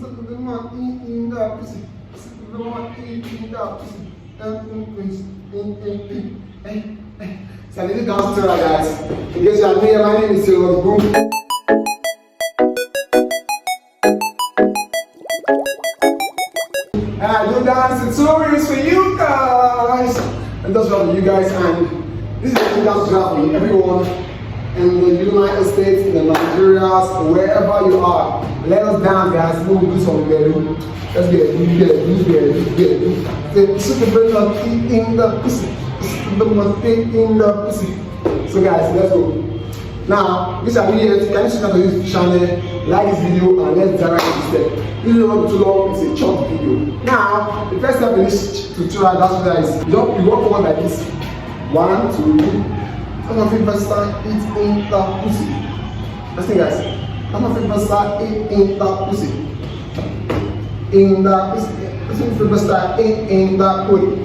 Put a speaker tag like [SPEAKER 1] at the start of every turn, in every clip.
[SPEAKER 1] the monkey in the pussy. The monkey in the pussy. So I need to dance to that, guys. In case you are new, my name is Teoluckzboom. And I do dance tutorials for you guys. And that's for you guys. And this is a dance tutorial for everyone in the United States, in the Nigerias, wherever you are. Let us dance, guys. We'll do some belly. Let's get it. So the monkey in the pussy. The monkey in the pussy. So guys, let's go. Now, this is can you subscribe to this channel, like this video, and let's dive right into step. This is not too long, it's a short video. Now, the first step in this tutorial, that's what is you walk forward like this. 1, 2, 3. Some of you first start it in the pussy. Listen guys. Some of you first start it in the pussy. In the pussy. Some of you first start it in the pussy.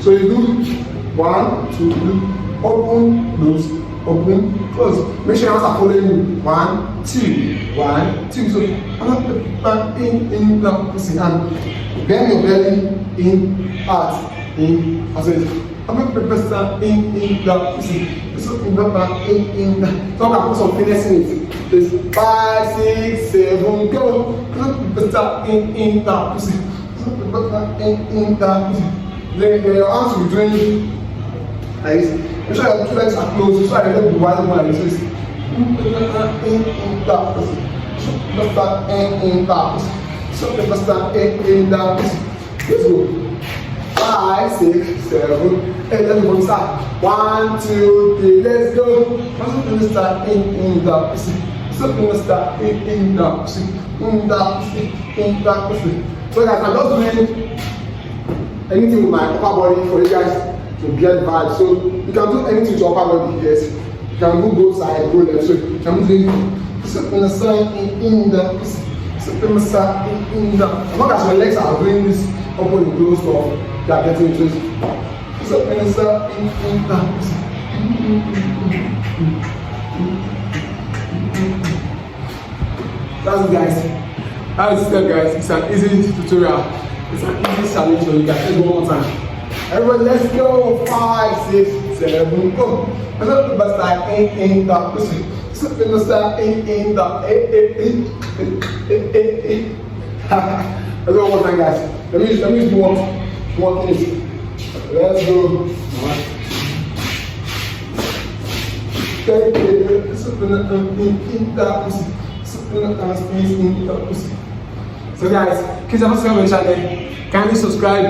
[SPEAKER 1] So you do 1, 2, 3. Open, close, open, close. Make sure your hands are following you. 1, 2, 1, 2. So I'm going to put in the pussy and bend your belly in, out, in, as well. I'm going to put in the pussy. So in the so I'm going to put some finesse in it. There's 5, 6, 7, go. I'm going to put in the pussy. So in the pussy. Then your arms will be doing like this. Make sure your two legs are closed so I don't be wide open like this. In the pussy. So in the pussy. So in the pussy. Let's go. 5, 6, 7, 8. Let's go start. 1, 2, 3. Let's go. So in the pussy. So in the pussy. In the pussy. So guys, I'm just doing anything with my upper body for you guys to get vibes. So you can do anything to your upper body, yes. You can do both sides, go left. So you can do something aside in the something aside in the. As long as your legs are doing this open and close stuff, you are getting into it. Something aside in the. That's it, guys. That's it, guys. It's an easy tutorial. It's an easy challenge for you guys. Let's go one more time. Everybody, let's go. 5, 6, 7, go. Let's go to start in the pussy. Let's start in the Let's go one more time, guys. Let me just do one finish. Let's go. So guys, please subscribe to my channel. Kindly subscribe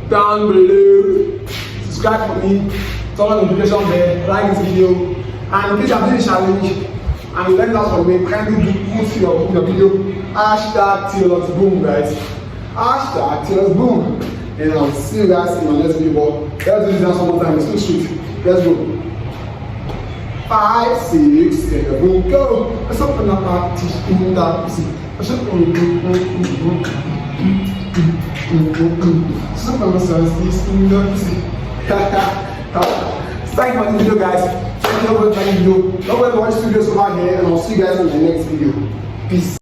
[SPEAKER 1] down below. Subscribe for me. Turn on the notification bell. Like this video. And please have this challenge. And you like that for me. Kindly post your video. #Teoluckzboom, guys. #Teoluckzboom. And I'll see you guys in my next video. Let's do this one more time. It's too sweet. Let's go. 5, 6, 7, go. Let's open up our teeth in that pussy. Thank you for this video, guys. Thank you for watching the video. Don't forget to watch videos over here, and I'll see you guys in the next video. Peace.